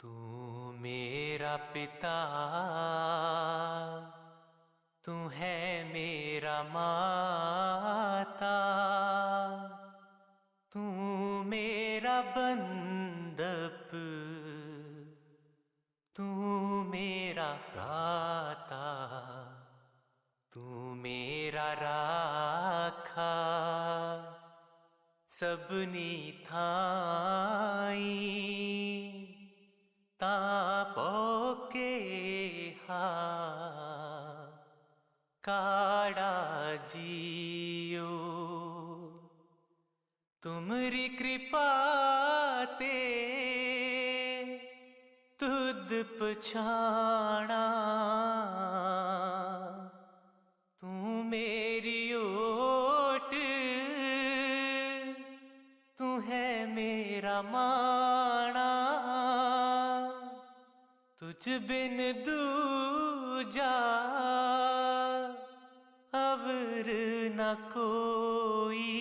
तू मेरा पिता, तू है मेरा माता, तू मेरा बंधप, तू मेरा भ्राता, तू मेरा राखा सबनी थाई तापोके हा काड़ा जियो तुमरी कृपा ते तुद पछाणा तू मेरी ओट तू है मेरा माणा तुझ बिन दूजा अवर न कोई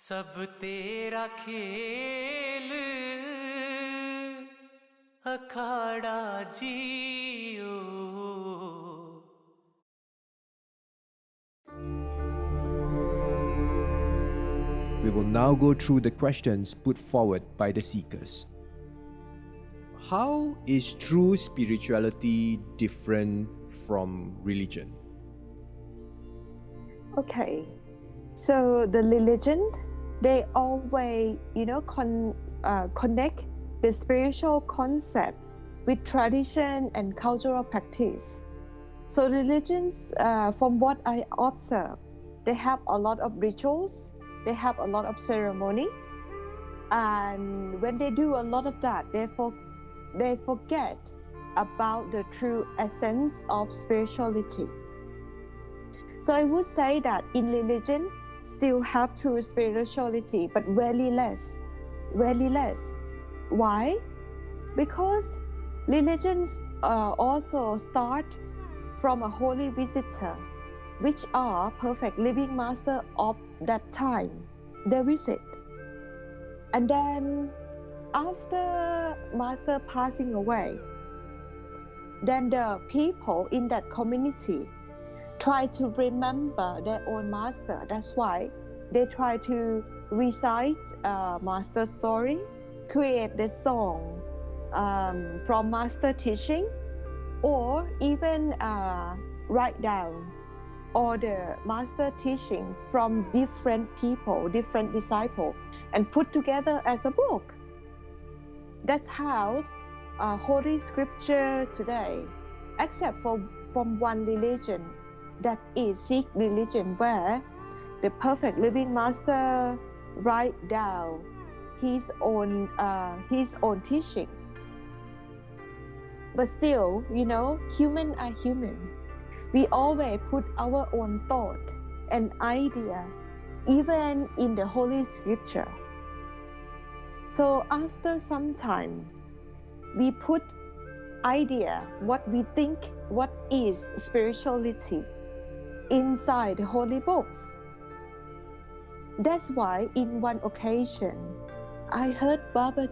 सब तेरा खेल अखाड़ा जियो. We will now go through the questions put forward by the seekers. How is true spirituality different from religion? Okay, so the religions, they always, connect the spiritual concept with tradition and cultural practice. So religions, from what I observe, they have a lot of rituals, they have a lot of ceremony, and when they do a lot of that, they forget about the true essence of spirituality. So I would say that in religion, still have true spirituality, but very less. Why? Because religions also start from a holy visitor, which are perfect living master of that time they visit. And then after master passing away, then the people in that community try to remember their own master. That's why they try to recite master story, create the song from master teaching, or even write down all the master teaching from different people, different disciples, and put together as a book. That's how Holy Scripture today, except from one religion, that is Sikh religion, where the perfect living master write down his own teaching. But still, human are human. We always put our own thought and idea, even in the Holy Scripture. So after some time, we put idea, what we think, what is spirituality, inside the holy books. That's why in one occasion, I heard Baba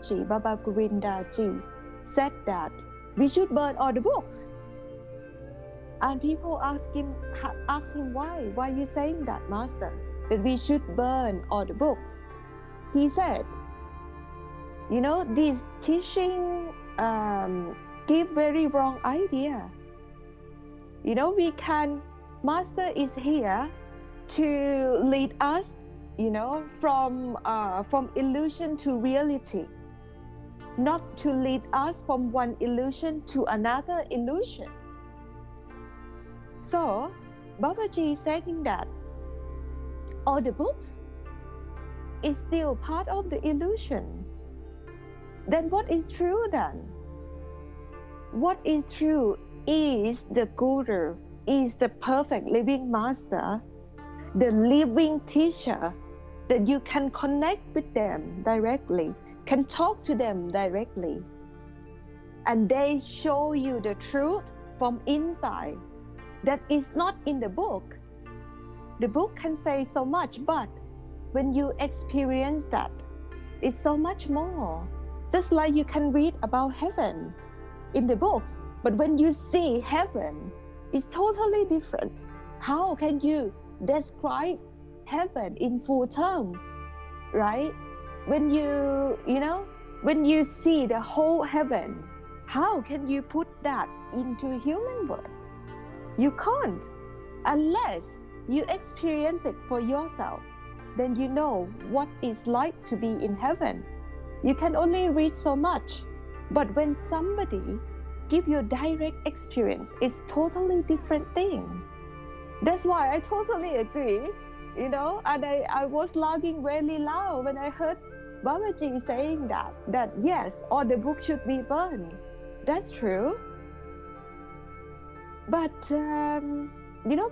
Govinda Ji, said that we should burn all the books. And people ask him why are you saying that, Master, that we should burn all the books? He said, this teaching give very wrong idea. Master is here to lead us, from illusion to reality, not to lead us from one illusion to another illusion. So, Babaji is saying that all the books is still part of the illusion. Then what is true then? What is true is the Guru, is the perfect living master, the living teacher, that you can connect with them directly, can talk to them directly. And they show you the truth from inside. That is not in the book. The book can say so much, but when you experience that, it's so much more. Just like you can read about heaven in the books, but when you see heaven, it's totally different. How can you describe heaven in full term, right? When when you see the whole heaven, how can you put that into human word? You can't, unless you experience it for yourself. Then you know what it's like to be in heaven. You can only read so much, but when somebody give you direct experience, it's totally different thing. That's why I totally agree, and I was laughing really loud when I heard Babaji saying that yes, all the books should be burned. That's true. But,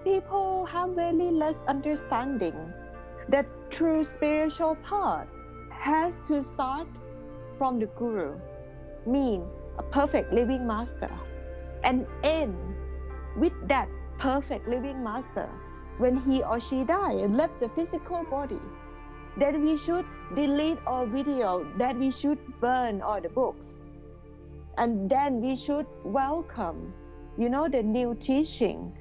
people have really less understanding that true spiritual path has to start from the Guru, mean a perfect living master, and end with that perfect living master when he or she died and left the physical body. Then we should delete all video, that we should burn all the books. And then we should welcome, the new teaching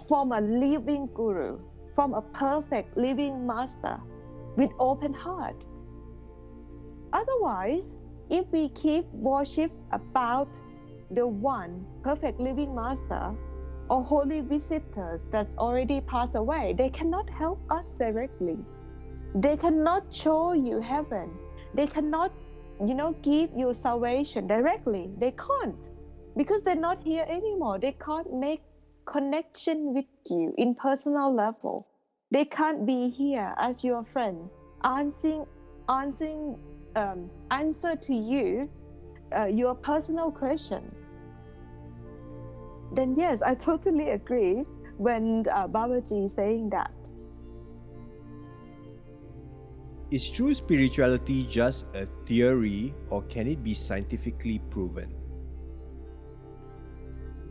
from a living Guru, from a perfect living master with open heart. Otherwise, if we keep worship about the one perfect living master or holy visitors that's already passed away, they cannot help us directly. They cannot show you heaven. They cannot, give you salvation directly. They can't, because they're not here anymore. They can't make connection with you in personal level. They can't be here as your friend, answer to you your personal question. Then yes, I totally agree when Babaji is saying that. Is true spirituality just a theory, or can it be scientifically proven?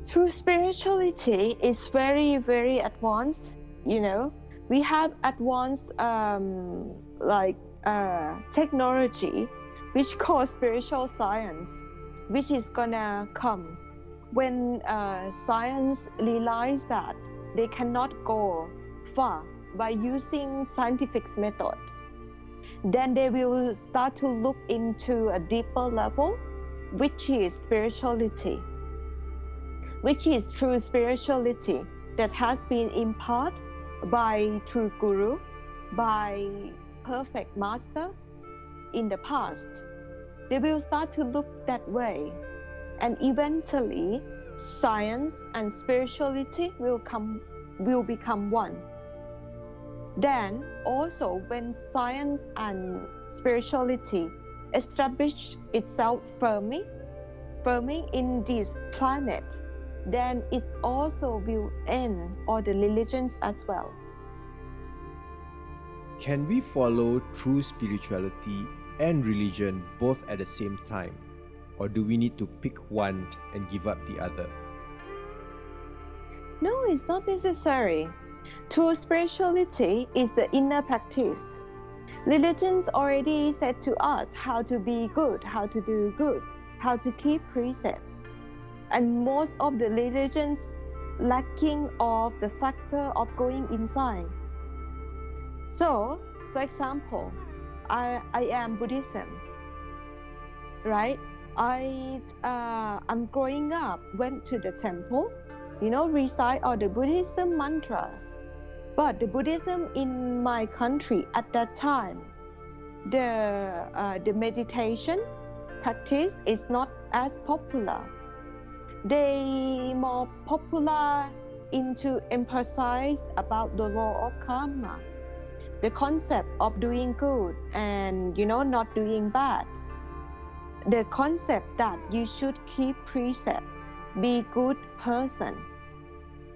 True spirituality is very, very advanced. We have advanced technology, which calls spiritual science, which is gonna come when science realize that they cannot go far by using scientific method. Then they will start to look into a deeper level, which is spirituality, which is true spirituality that has been imparted by true Guru, by perfect master in the past. They will start to look that way, and eventually science and spirituality will become one. Then also, when science and spirituality establish itself firmly in this planet, then it also will end all the religions as well. Can we follow true spirituality and religion both at the same time? Or do we need to pick one and give up the other? No, it's not necessary. True spirituality is the inner practice. Religions already said to us how to be good, how to do good, how to keep precept. And most of the religions lacking of the factor of going inside. So, for example, I am Buddhism, right? I'm growing up, went to the temple, recite all the Buddhism mantras. But the Buddhism in my country at that time, the meditation practice is not as popular. They more popular into emphasize about the law of karma, the concept of doing good and not doing bad, the concept that you should keep precept, be good person,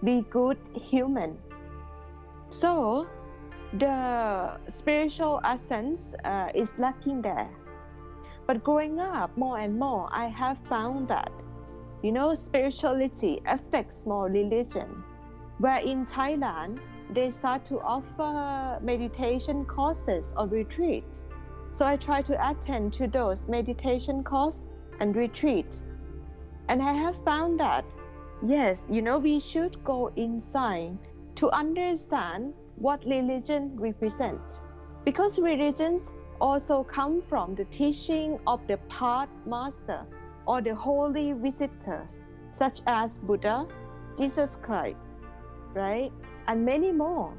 be good human. So the spiritual essence is lacking there. But growing up more and more, I have found that spirituality affects more religion. Where in Thailand, they start to offer meditation courses or retreat. So I try to attend to those meditation courses and retreat. And I have found that, yes, we should go inside to understand what religion represents. Because religions also come from the teaching of the path master or the holy visitors, such as Buddha, Jesus Christ, right? And many more.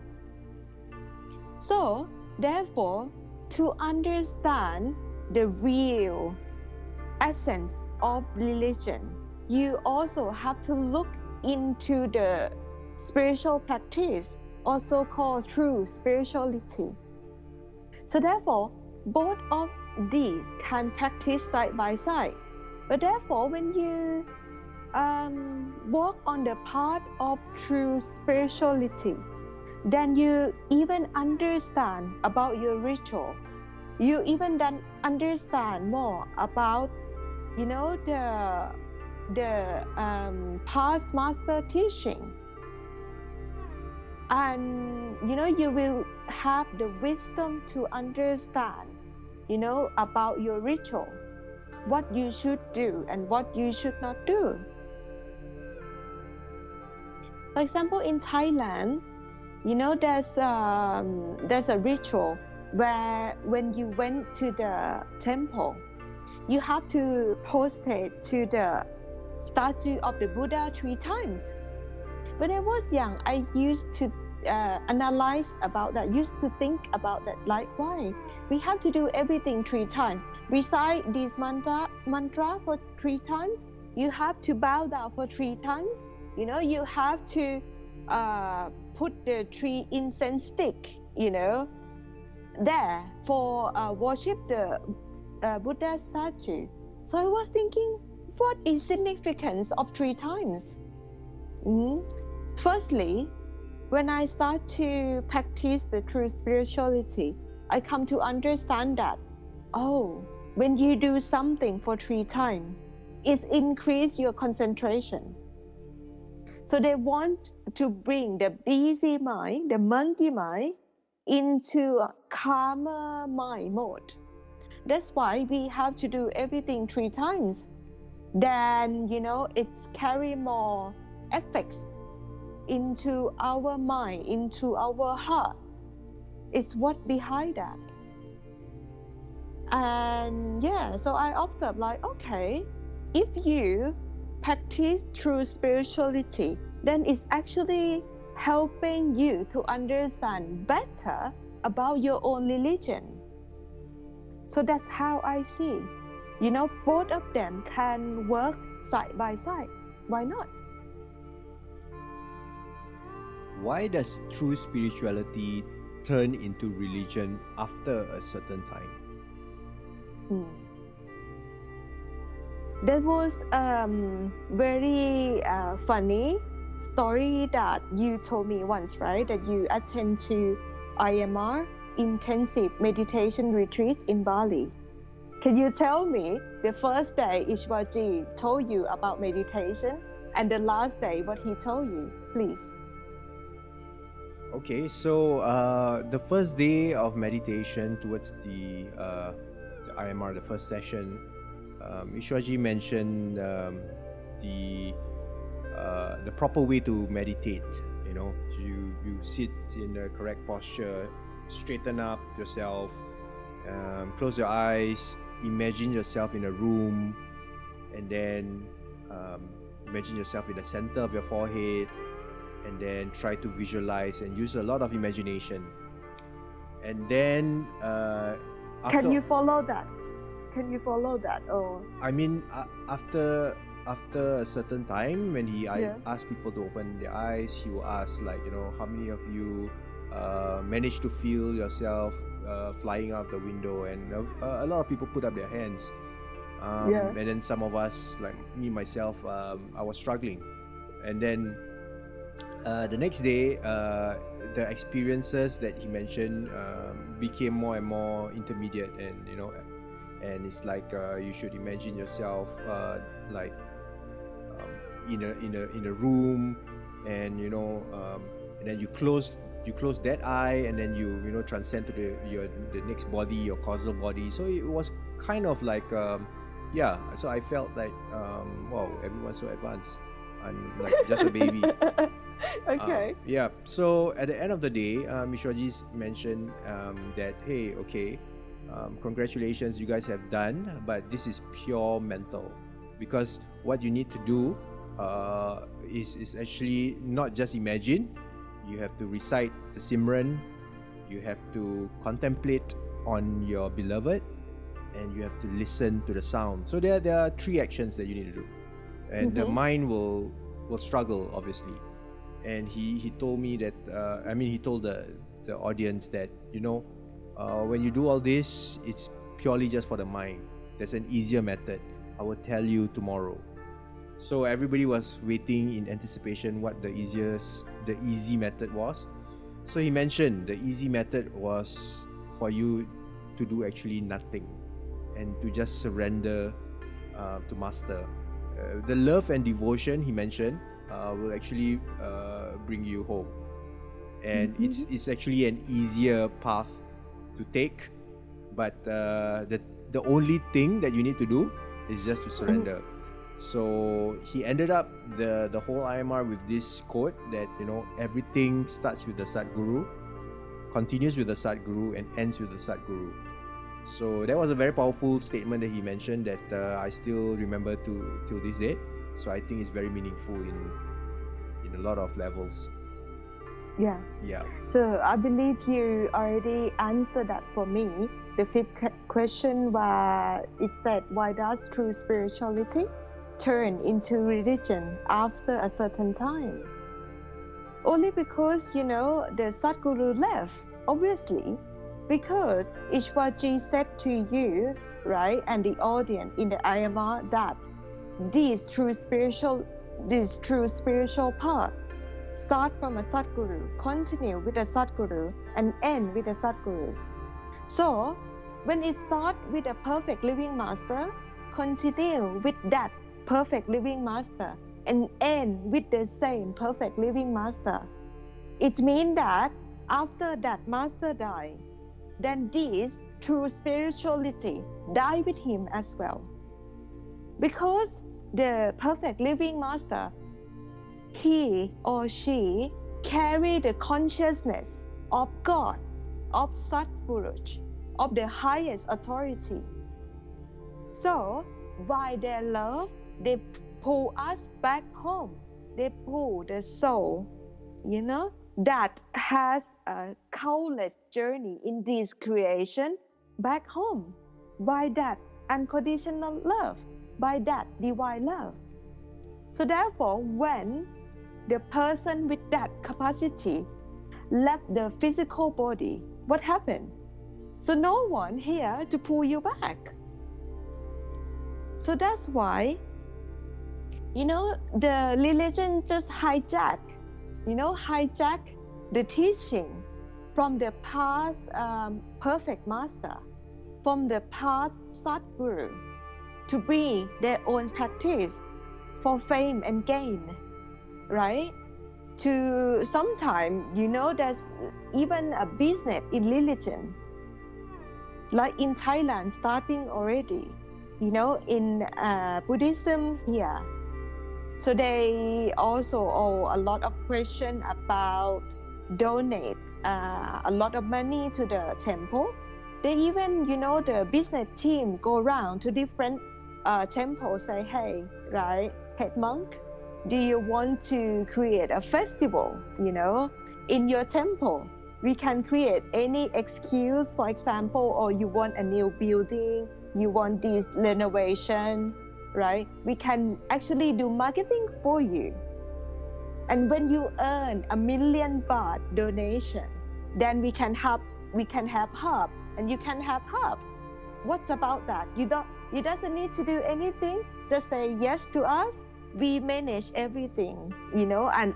So, therefore, to understand the real essence of religion, you also have to look into the spiritual practice, also called true spirituality. So therefore, both of these can practice side by side. But therefore, when you walk on the path of true spirituality, then you even understand about your ritual. You even then understand more about, the past master teaching. And, you will have the wisdom to understand, about your ritual, what you should do and what you should not do. For example, in Thailand, there's a ritual where when you went to the temple, you have to prostrate to the statue of the Buddha 3 times. When I was young, I used to analyze about that, used to think about that, like why? We have to do everything 3 times. Recite this mantra for 3 times. You have to bow down for 3 times. You have to put the 3 incense stick, there for worship the Buddha statue. So I was thinking, what is significance of 3 times? Firstly, when I start to practice the true spirituality, I come to understand that, when you do something for 3 times, it increases your concentration. So they want to bring the busy mind, the monkey mind, into a calmer mind mode. That's why we have to do everything 3 times. Then, it's carry more effects into our mind, into our heart. It's what behind that. And so I observe like, okay, if you practice true spirituality, then it's actually helping you to understand better about your own religion. So that's how I see. Both of them can work side by side. Why not? Why does true spirituality turn into religion after a certain time? There was very funny story that you told me once, right? That you attend to IMR, intensive meditation retreat in Bali. Can you tell me the first day Ishwaji told you about meditation and the last day what he told you, please? Okay, so the first day of meditation towards the IMR, the first session, Ishwaji mentioned the proper way to meditate. You sit in the correct posture, straighten up yourself, close your eyes, imagine yourself in a room, and then imagine yourself in the center of your forehead, and then try to visualize and use a lot of imagination. And then Can you follow that? Or I mean, after a certain time, when he asked people to open their eyes, he will ask like, how many of you managed to feel yourself flying out the window? And a lot of people put up their hands. And then some of us, like me myself, I was struggling. And then the next day, the experiences that he mentioned became more and more intermediate, and and it's like you should imagine yourself like in a room, and and then you close you close that eye and then you know transcend to the next body, your causal body. So it was kind of like yeah. So I felt like wow, everyone's so advanced. I'm like just a baby. Okay. Yeah. So at the end of the day, Mishraji mentioned that hey, okay, congratulations, you guys have done, but this is pure mental, because what you need to do is actually not just imagine. You have to recite the Simran, you have to contemplate on your beloved, and you have to listen to the sound. So there are 3 actions that you need to do, and the mind will struggle, obviously. And he told me that he told the audience that, you know, when you do all this, it's purely just for the mind. There's an easier method. I will tell you tomorrow. So everybody was waiting in anticipation what the easy method was. So he mentioned the easy method was for you to do actually nothing and to just surrender to Master. The love and devotion, he mentioned, will actually bring you home. And it's actually an easier path to take, but the only thing that you need to do is just to surrender. So he ended up the whole IMR with this quote that, you know, everything starts with the Sadguru, continues with the Sadguru, and ends with the Sadguru. So that was a very powerful statement that he mentioned that I still remember till this day. So I think it's very meaningful in a lot of levels. Yeah. Yeah. So I believe you already answered that for me. The 5th question where it said, why does true spirituality turn into religion after a certain time? Only because, you know, the Sadguru left, obviously, because Ishwarji said to you, right, and the audience in the IMR that this true spiritual path start from a Sadguru, continue with a Sadguru, and end with a Sadguru. So, when it starts with a perfect living master, continue with that perfect living master, and end with the same perfect living master. It means that after that master died, then this true spirituality died with him as well. Because the perfect living master, he or she carry the consciousness of God, of Satpurush, of the highest authority. So, by their love, they pull us back home. They pull the soul, you know, that has a countless journey in this creation back home. By that unconditional love, by that divine love. So therefore, when the person with that capacity left the physical body, what happened? So no one here to pull you back. So that's why, you know, the religion just hijack the teaching from the past perfect master, from the past Sadguru, to bring their own practice for fame and gain, right? To sometimes, you know, there's even a business in religion, like in Thailand, starting already, you know, in Buddhism here. So they also owe a lot of question about donate a lot of money to the temple. They even, you know, the business team go around to different temples, say, hey, right, head monk, do you want to create a festival, you know, in your temple? We can create any excuse, for example, or you want a new building, you want this renovation, right? We can actually do marketing for you. And when you earn 1 million baht donation, then we can have hub, and you can have hub. What about that? You doesn't need to do anything. Just say yes to us. We manage everything, you know. And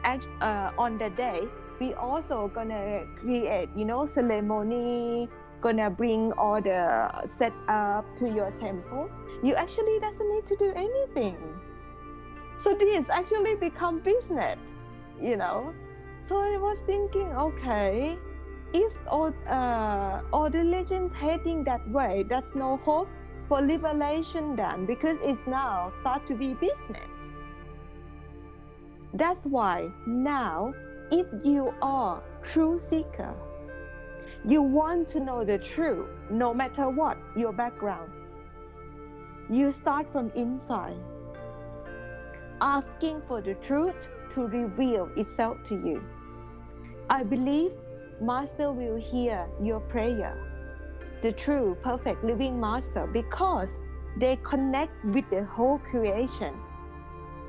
on the day, we also gonna create, you know, ceremony. Gonna bring all the set up to your temple. You actually doesn't need to do anything. So this actually become business, you know. So I was thinking, okay, if all religions heading that way, there's no hope for liberation then, because it's now start to be business. That's why now, if you are true seeker, you want to know the truth, no matter what your background. You start from inside, asking for the truth to reveal itself to you. I believe Master will hear your prayer, the true, perfect, living Master, because they connect with the whole creation.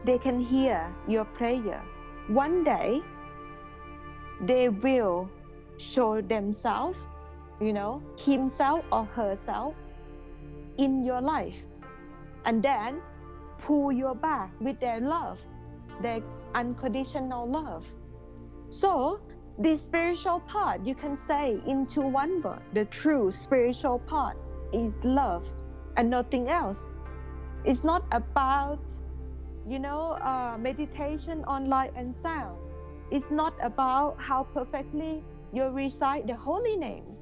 They can hear your prayer. One day, they will show themselves, himself or herself in your life, and then pull you back with their love, their unconditional love. So the spiritual part, you can say into one word, the true spiritual part is love and nothing else. It's not about meditation on light and sound. It's not about how perfectly you recite the holy names.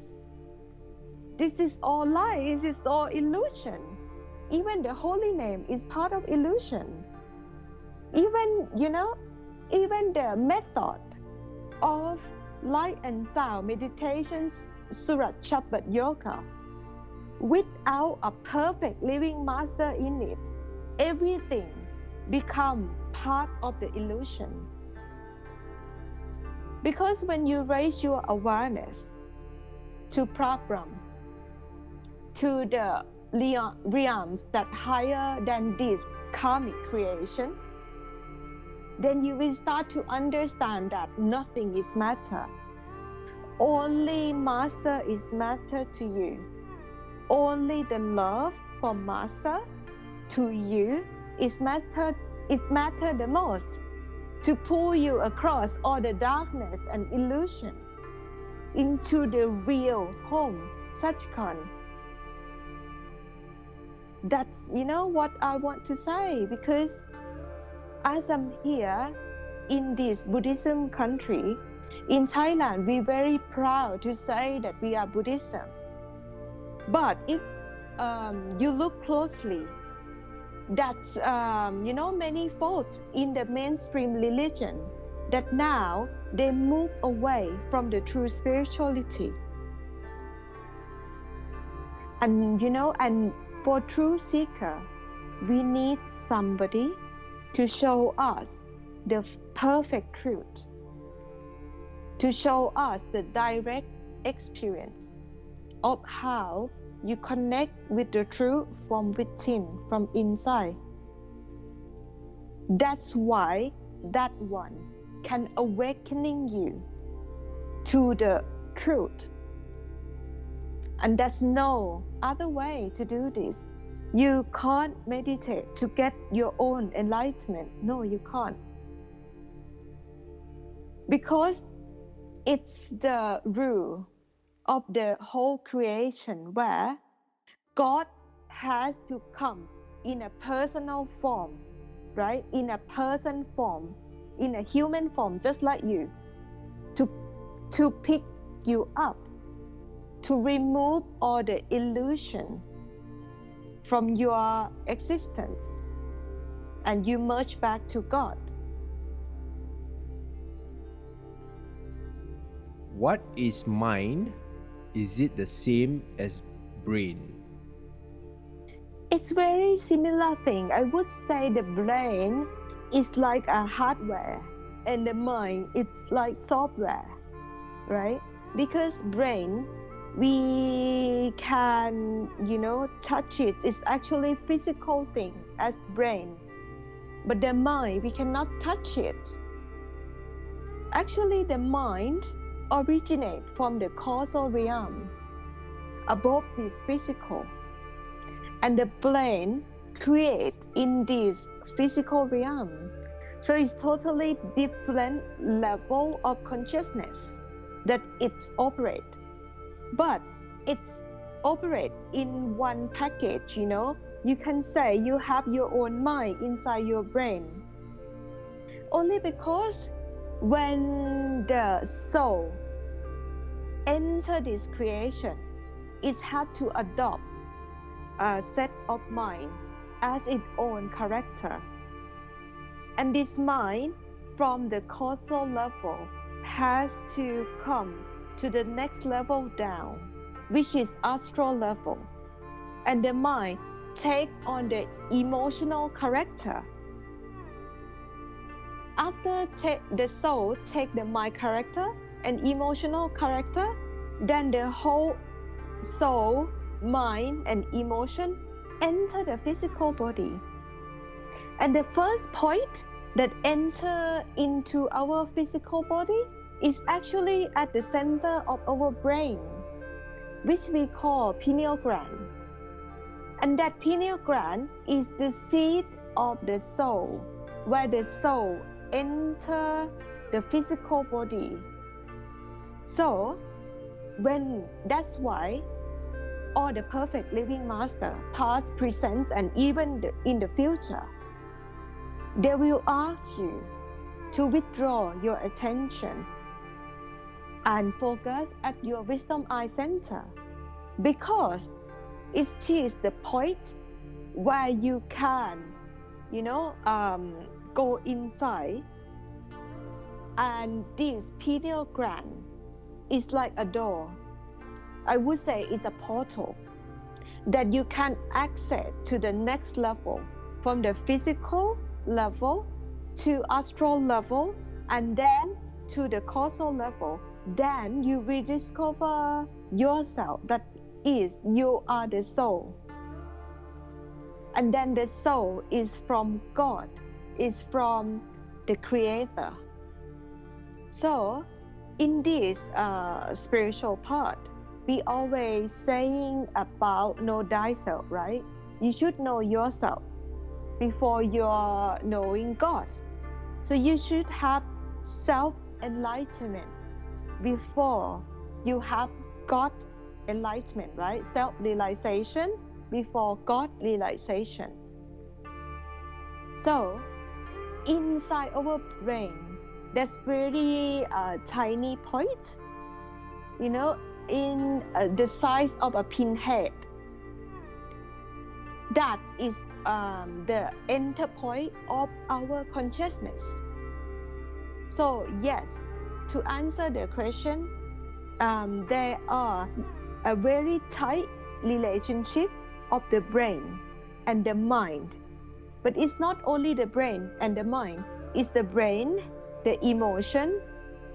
This is all lie. This is all illusion. Even the holy name is part of illusion. Even the method of light and sound meditation, Surat Shabbat Yoga, without a perfect living Master in it, everything become part of the illusion. Because when you raise your awareness to Prabram, to the realms that higher than this karmic creation, then you will start to understand that nothing is matter. Only Master is matter to you. Only the love from Master to you is matter. It matter the most to pull you across all the darkness and illusion into the real home, Sachkhand. That's what I want to say, because as I'm here in this Buddhism country, in Thailand, we're very proud to say that we are Buddhism. But if you look closely, that's many faults in the mainstream religion, that now they move away from the true spirituality. And and for true seeker, we need somebody to show us the perfect truth, to show us the direct experience of how you connect with the truth from within, from inside. That's why that one can awakening you to the truth. And there's no other way to do this. You can't meditate to get your own enlightenment. No, you can't. Because it's the rule of the whole creation where God has to come in a personal form, right? In a person form, in a human form, just like you, to pick you up, to remove all the illusion from your existence, and you merge back to God. What is mind? Is it the same as brain? It's very similar thing. I would say the brain is like a hardware and the mind it's like software, right? Because brain, we can touch it. It's actually physical thing as brain, but the mind, we cannot touch it. Actually, the mind originates from the causal realm above this physical, and the brain creates in this physical realm. So it's totally different level of consciousness that it's operate. But it's operate in one package, You can say you have your own mind inside your brain. Only because when the soul enter this creation, it had to adopt a set of mind as its own character. And this mind from the causal level has to come to the next level down, which is astral level. And the mind take on the emotional character. After the soul take the mind character and emotional character, then the whole soul, mind, and emotion enter the physical body. And the first point that enter into our physical body is actually at the center of our brain, which we call pineal gland. And that pineal gland is the seat of the soul, where the soul enter the physical body. So, that's why all the perfect living master, past, present, and even in the future, they will ask you to withdraw your attention and focus at your wisdom eye center, because it is the point where you can, go inside, and this pineal gland is like a door. I would say it's a portal that you can access to the next level, from the physical level to astral level, and then to the causal level. Then you rediscover yourself, that is, you are the soul. And then the soul is from God, is from the Creator. So in this spiritual part, we always saying about know thyself, right? You should know yourself before you're knowing God. So you should have self-enlightenment before you have God enlightenment, right? Self-realization before God realization. So inside our brain, there's very tiny point, in the size of a pinhead. That is the enter point of our consciousness. So yes, to answer the question, there are a very tight relationship of the brain and the mind. But it's not only the brain and the mind, it's the brain, the emotion,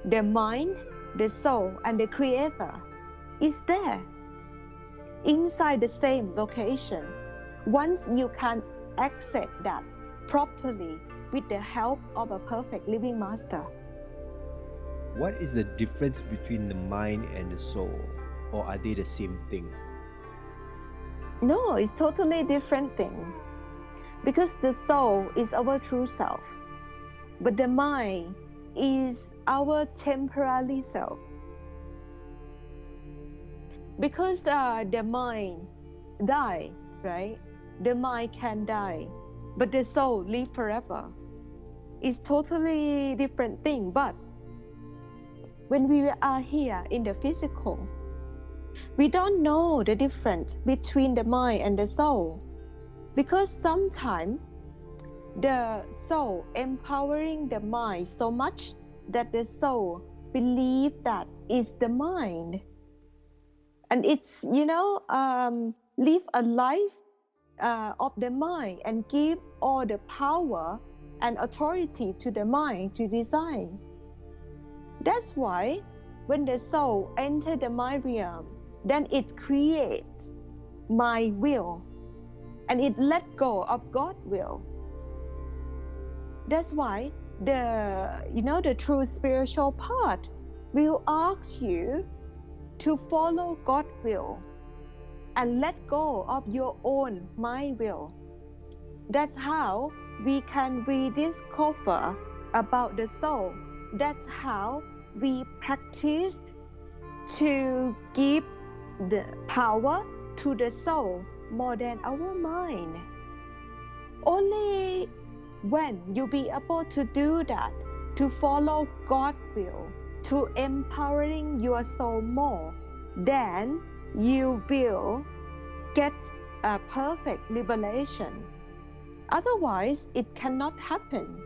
the mind, the soul, and the Creator. It's there, inside the same location. Once you can access that properly with the help of a perfect living master. What is the difference between the mind and the soul? Or are they the same thing? No, it's totally different thing. Because the soul is our true self, but the mind is our temporary self. Because the mind die, right? The mind can die, but the soul live forever. It's totally different thing. But when we are here in the physical, we don't know the difference between the mind and the soul, because sometimes the soul empowering the mind so much that the soul believe that it's the mind, and it's live a life of the mind and give all the power and authority to the mind to design. That's why when the soul enters the mind realm, then it creates my will, and it let go of God's will. That's why the true spiritual part will ask you to follow God's will and let go of your own mind will. That's how we can rediscover about the soul. That's how we practice to give the power to the soul more than our mind. Only when you be able to do that, to follow God's will, to empowering your soul more, then you will get a perfect liberation. Otherwise, it cannot happen.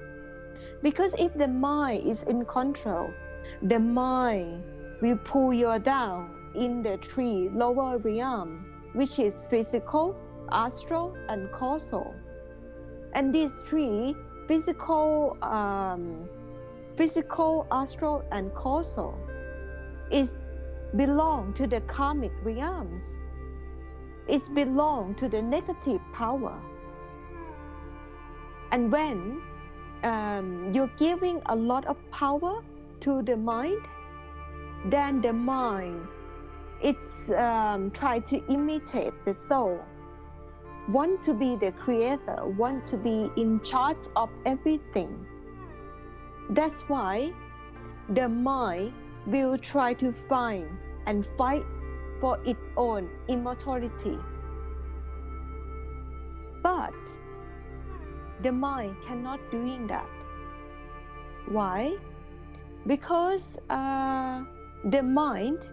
Because if the mind is in control, the mind will pull you down in the three lower realms, which is physical, astral, and causal. And these three, physical, astral, and causal, belong to the karmic realms. It belong to the negative power. And when you're giving a lot of power to the mind, then the mind, it's try to imitate the soul, want to be the creator, want to be in charge of everything. That's why the mind will try to find and fight for its own immortality. But the mind cannot doing that. Why? Because the mind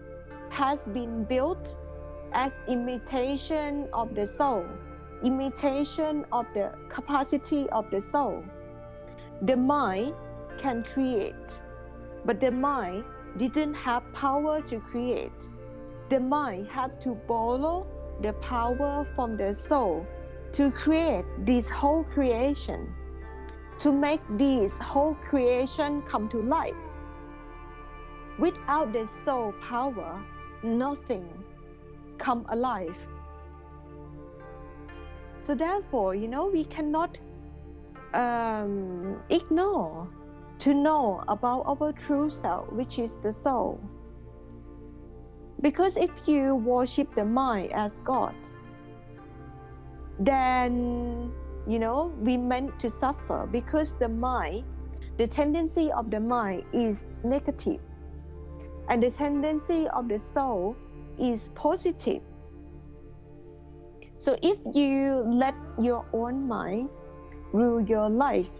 has been built as imitation of the soul, imitation of the capacity of the soul. The mind can create, but the mind didn't have power to create. The mind had to borrow the power from the soul to create this whole creation, to make this whole creation come to life. Without the soul power, nothing come alive. So therefore, we cannot ignore to know about our true self, which is the soul. Because if you worship the mind as God, then, we meant to suffer, because the mind, the tendency of the mind is negative, and the tendency of the soul is positive. So if you let your own mind rule your life,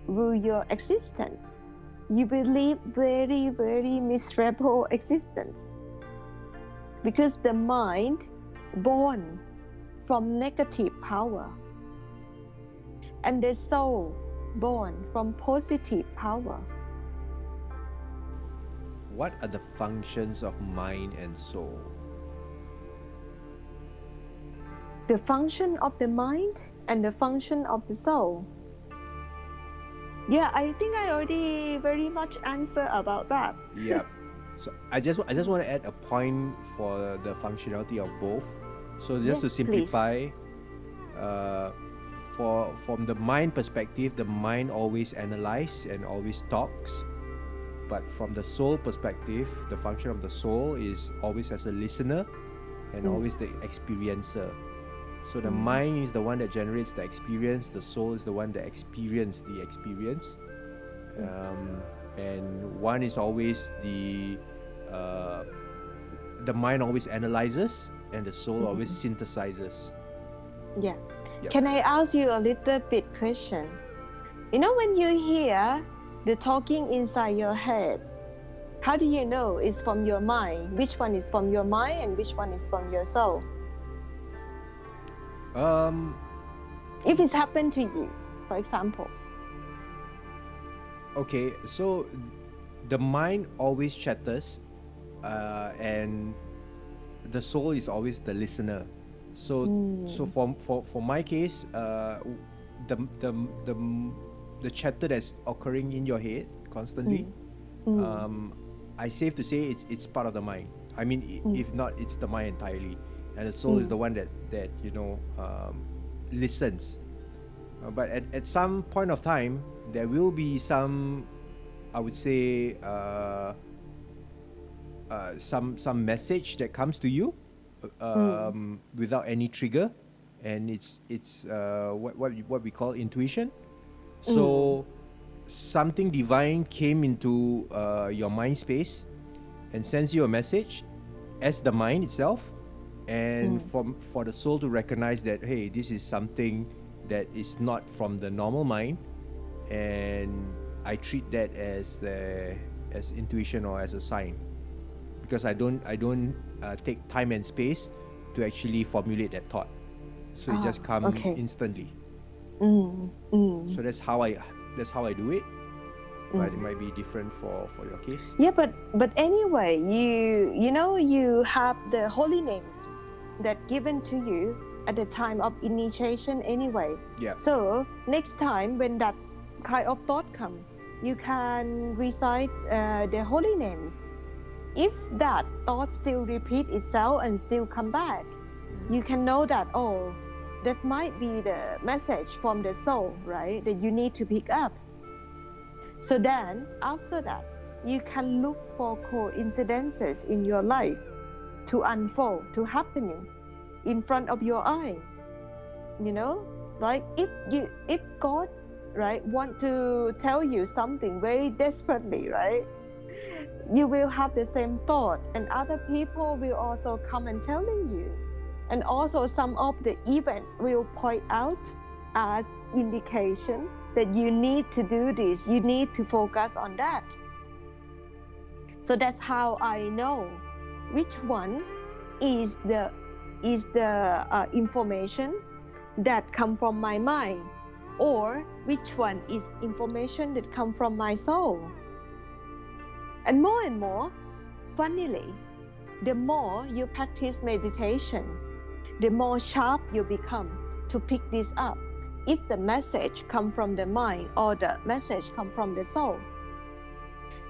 rule your existence, you will live very, very miserable existence. Because the mind born from negative power, and the soul born from positive power. What are the functions of mind and soul? The function of the mind and the function of the soul. Yeah, I think I already very much answer about that. Yeah. So I just want to add a point for the functionality of both. So just to Yes, simplify, from the mind perspective, the mind always analyzes and always talks. But from the soul perspective, the function of the soul is always as a listener and always the experiencer. So the mind is the one that generates the experience, the soul is the one that experiences the experience. And one is always the mind always analyzes and the soul always synthesizes. Yeah. Yep. Can I ask you a little bit question? When you hear the talking inside your head, how do you know it's from your mind? Which one is from your mind and which one is from your soul? If it's happened to you, for example. Okay, so the mind always chatters, and the soul is always the listener. So for my case, the chatter that's occurring in your head constantly, I safe to say it's part of the mind. I mean, if not, it's the mind entirely, and the soul is the one that listens. But at some point of time, there will be some, I would say, some message that comes to you without any trigger, and it's what we call intuition. So something divine came into your mind space and sends you a message as the mind itself, and for the soul to recognize that, hey, this is something that is not from the normal mind, and I treat that as intuition or as a sign, because I don't take time and space to actually formulate that thought, so it just comes instantly. So that's how I do it, but it might be different for your case. Yeah, but anyway, you have the holy names that given to you at the time of initiation anyway. Yeah. So next time when that kind of thought come, you can recite the holy names. If that thought still repeat itself and still come back, you can know that, oh, that might be the message from the soul, right? That you need to pick up. So then, after that, you can look for coincidences in your life to unfold, to happening in front of your eye. Like if God, right, want to tell you something very desperately, right, you will have the same thought, and other people will also come and telling you, and also some of the events will point out as indication that you need to do this, you need to focus on that. So that's how I know which one is the information that come from my mind, or which one is information that come from my soul. And more, funnily, the more you practice meditation, the more sharp you become to pick this up, if the message come from the mind or the message come from the soul.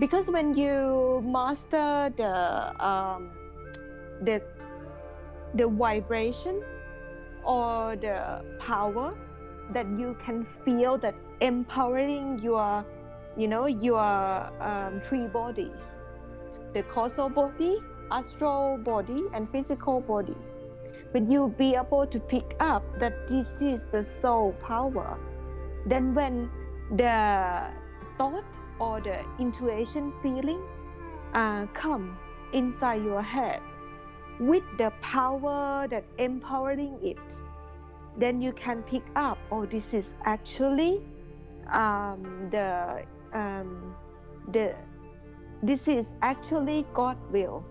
Because when you master the vibration or the power that you can feel, that empowering your three bodies, the causal body, astral body, and physical body. When you be able to pick up that this is the soul power, then when the thought or the intuition feeling come inside your head with the power that empowering it, then you can pick up, oh, this is actually this is actually God will.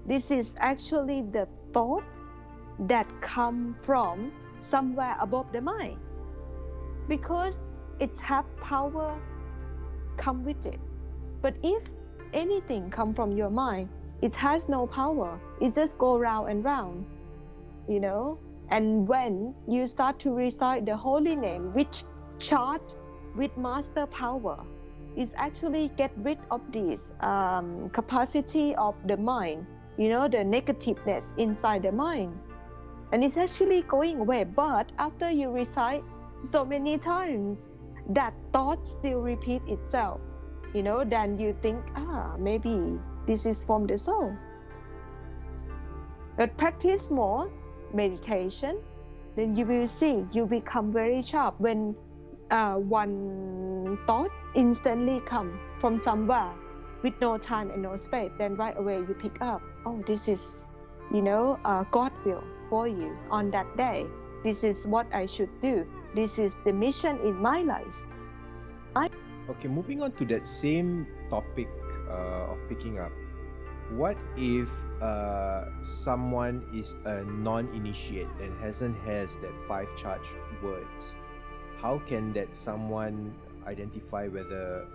This is actually the thought that come from somewhere above the mind, because it have power come with it. But if anything come from your mind, it has no power. It just go round and round, And when you start to recite the holy name, which chart with master power, is actually get rid of this capacity of the mind, the negativeness inside the mind. And it's actually going away. But after you recite so many times, that thought still repeat itself. Then you think, maybe this is from the soul. But practice more meditation, then you will see you become very sharp. When one thought instantly come from somewhere with no time and no space, then right away you pick up, oh, this is, God will for you on that day. This is what I should do. This is the mission in my life. Okay, moving on to that same topic of picking up. What if someone is a non-initiate and has that 5 charged words? How can that someone identify whether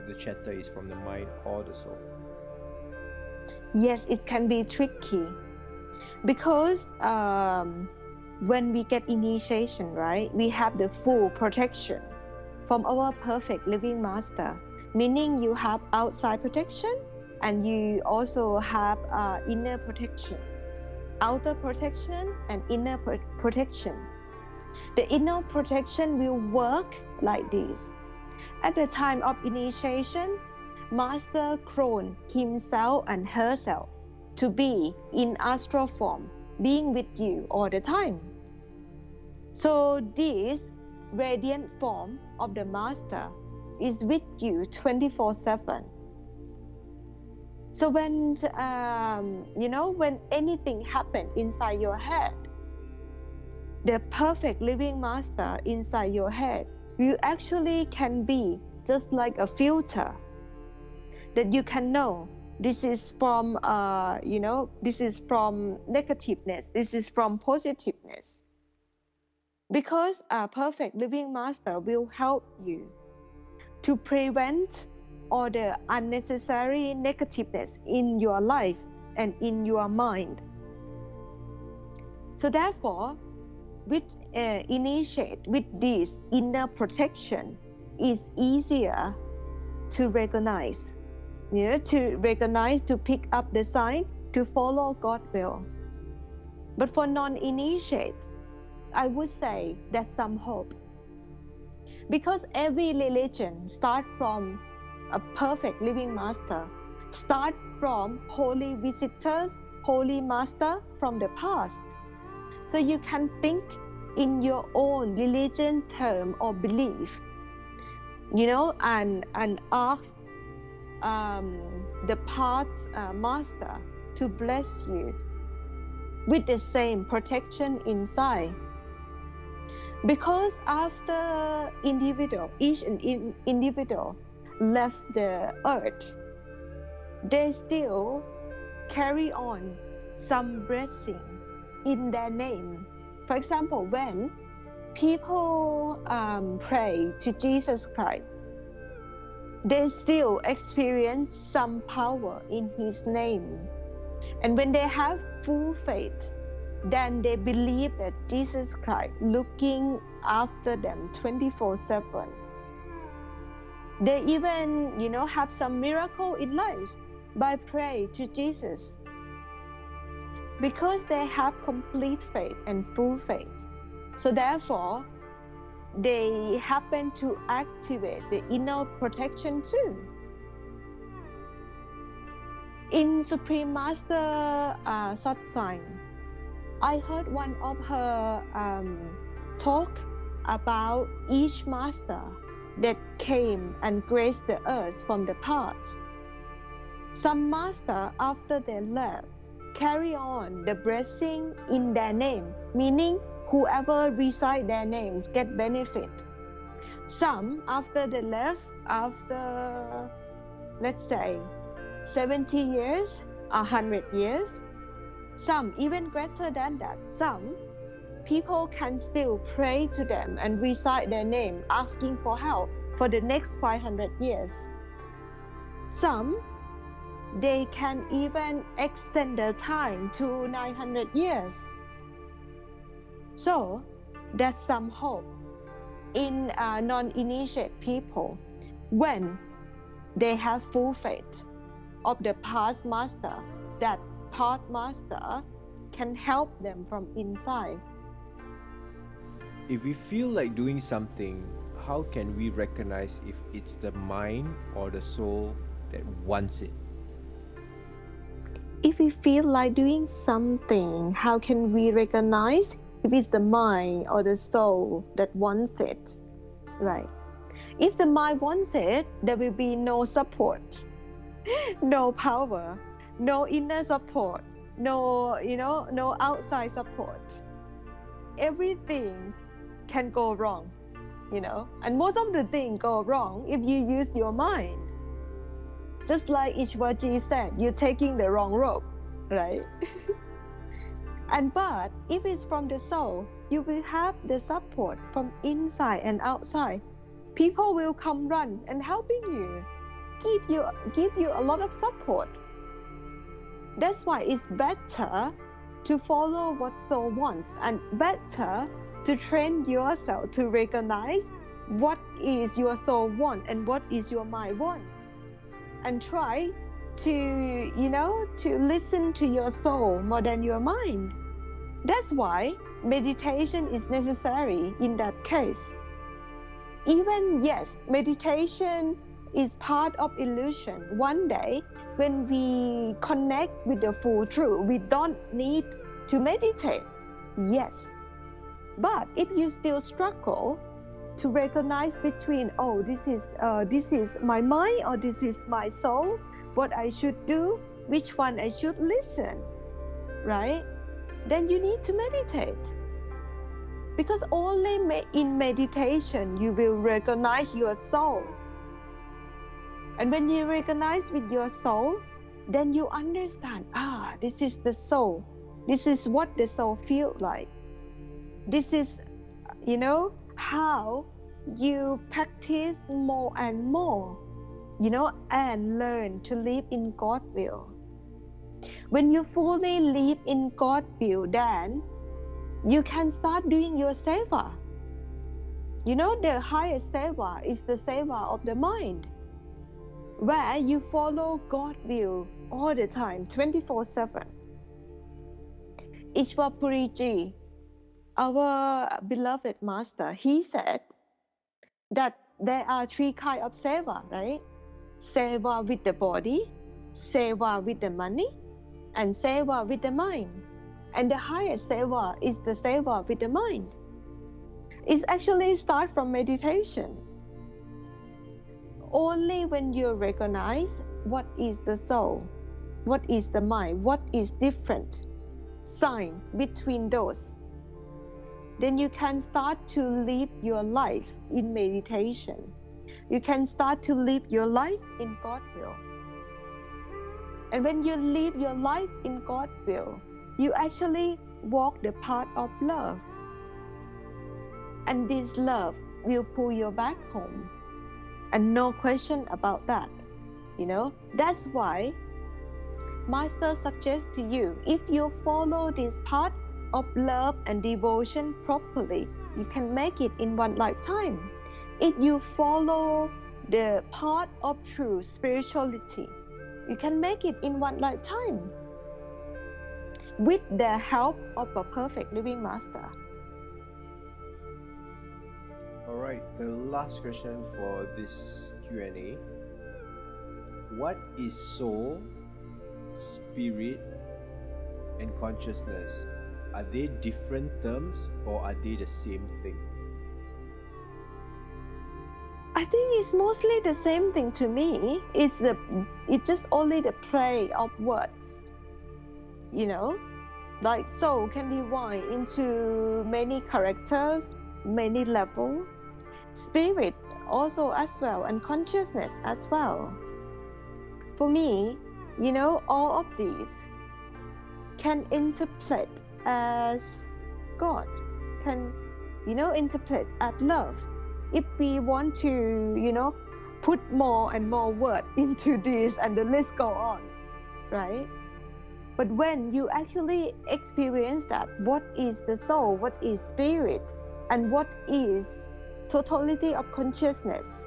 the chatter is from the mind or the soul? Yes, it can be tricky, because when we get initiation, right, we have the full protection from our perfect living master, meaning you have outside protection and you also have inner protection, outer protection and inner protection. The inner protection will work like this. At the time of initiation, Master cloned himself and herself to be in astral form, being with you all the time. So this radiant form of the Master is with you 24/7. So when when anything happens inside your head, the perfect living Master inside your head, you actually can be just like a filter that you can know this is from, this is from negativeness, this is from positiveness. Because a perfect living master will help you to prevent all the unnecessary negativeness in your life and in your mind. So therefore, with this inner protection, is easier to recognize, to pick up the sign, to follow God's will. But for non-initiate, I would say there's some hope. Because every religion starts from a perfect living master, start from holy visitors, holy master from the past. So you can think in your own religion term or belief, and ask the past master to bless you with the same protection inside. Because after each individual left the earth, they still carry on some blessing in their name. For example, when people pray to Jesus Christ, they still experience some power in His name. And when they have full faith, then they believe that Jesus Christ looking after them 24/7. They even, have some miracle in life by praying to Jesus. Because they have complete faith and full faith. So therefore, they happen to activate the inner protection too. In Supreme Master Satsang, I heard one of her talk about each master that came and graced the earth from the past. Some master, after they left, carry on the blessing in their name, meaning whoever recite their names get benefit. Some, after they left, after, let's say, 70 years, 100 years, some even greater than that, some people can still pray to them and recite their name, asking for help for the next 500 years. Some, they can even extend their time to 900 years. So, there's some hope in non-initiate people when they have full faith of the past master, that past master can help them from inside. If we feel like doing something, how can we recognize if it's the mind or the soul that wants it? If we feel like doing something, how can we recognize if it's the mind or the soul that wants it? Right. If the mind wants it, there will be no support, no power, no inner support, no outside support. Everything can go wrong, and most of the things go wrong if you use your mind. Just like Ishwaji said, you're taking the wrong road, right? But if it's from the soul, you will have the support from inside and outside. People will come run and helping you, give you a lot of support. That's why it's better to follow what soul wants, and better to train yourself to recognize what is your soul want and what is your mind want. And try to, to listen to your soul more than your mind. That's why meditation is necessary in that case. Even, yes, meditation is part of illusion. One day, when we connect with the full truth, we don't need to meditate. Yes. But if you still struggle to recognize between, this is my mind or this is my soul, what I should do, which one I should listen, right? Then you need to meditate. Because only in meditation you will recognize your soul And when you recognize with your soul, then you understand, this is the soul. This is what the soul feels like. This is, how you practice more and more, and learn to live in God's will. When you fully live in God's will, then you can start doing your seva. The highest seva is the seva of the mind, where you follow God's will all the time, 24/7. Ishwar Puriji, our beloved master, he said that there are 3 kinds of seva, right? Seva with the body, seva with the money, and seva with the mind. And the highest seva is the seva with the mind. It's actually start from meditation. Only when you recognize what is the soul, what is the mind, what is different sign between those, then you can start to live your life in meditation. You can start to live your life in God's will. And when you live your life in God's will, you actually walk the path of love. And this love will pull you back home. And no question about that. That's why Master suggests to you, if you follow this path of love and devotion properly, you can make it in one lifetime. If you follow the path of true spirituality, you can make it in one lifetime with the help of a perfect living master. All right, the last question for this Q&A. What is soul, spirit, and consciousness? Are they different terms or are they the same thing? I think it's mostly the same thing to me. It's just only the play of words. Like soul can divide into many characters, many levels. Spirit also as well, and consciousness as well. For me, all of these can interpret as God, can, interpret as love. If we want to, put more and more word into this, and the list go on, right? But when you actually experience that, what is the soul, what is spirit, and what is totality of consciousness,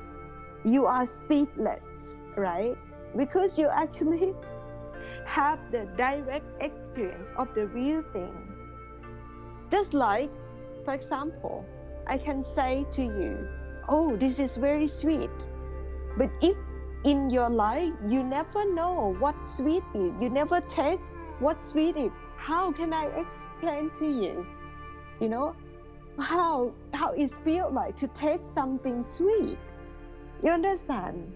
you are speechless, right? Because you actually have the direct experience of the real thing. Just like, for example, I can say to you, oh, this is very sweet. But if in your life you never know what sweet is, you never taste what sweet is, how can I explain to you, how it feels like to taste something sweet? You understand?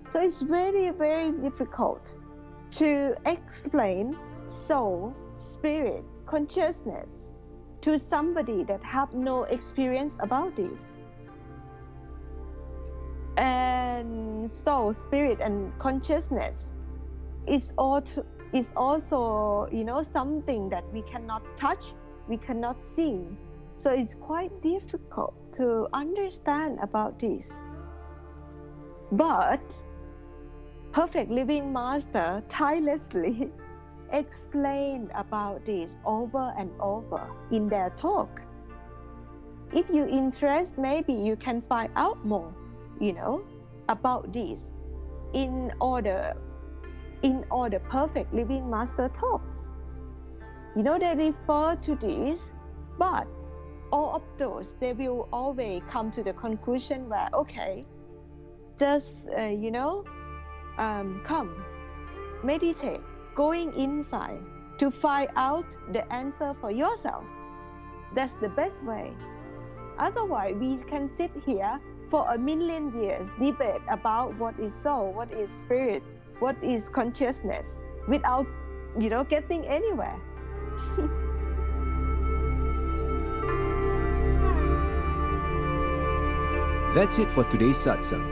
So it's very, very difficult to explain soul, spirit, consciousness to somebody that have no experience about this. And soul, spirit, and consciousness is also, something that we cannot touch, we cannot see. So it's quite difficult to understand about this. But Perfect Living Master tirelessly explain about this over and over in their talk. If you're interested, maybe you can find out more, about this in all the Perfect Living Master talks. They refer to this, but all of those, they will always come to the conclusion where, okay, just, come, meditate, going inside to find out the answer for yourself. That's the best way. Otherwise, we can sit here for 1,000,000 years, debate about what is soul, what is spirit, what is consciousness, without, getting anywhere. That's it for today's satsang.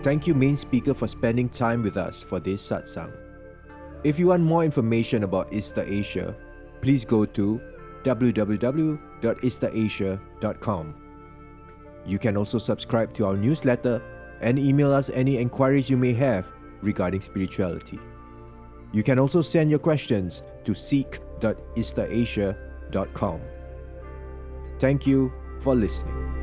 Thank you, main speaker, for spending time with us for this satsang. If you want more information about ISTA Asia, please go to www.istaasia.com. You can also subscribe to our newsletter and email us any inquiries you may have regarding spirituality. You can also send your questions to seek.istaasia.com. Thank you for listening.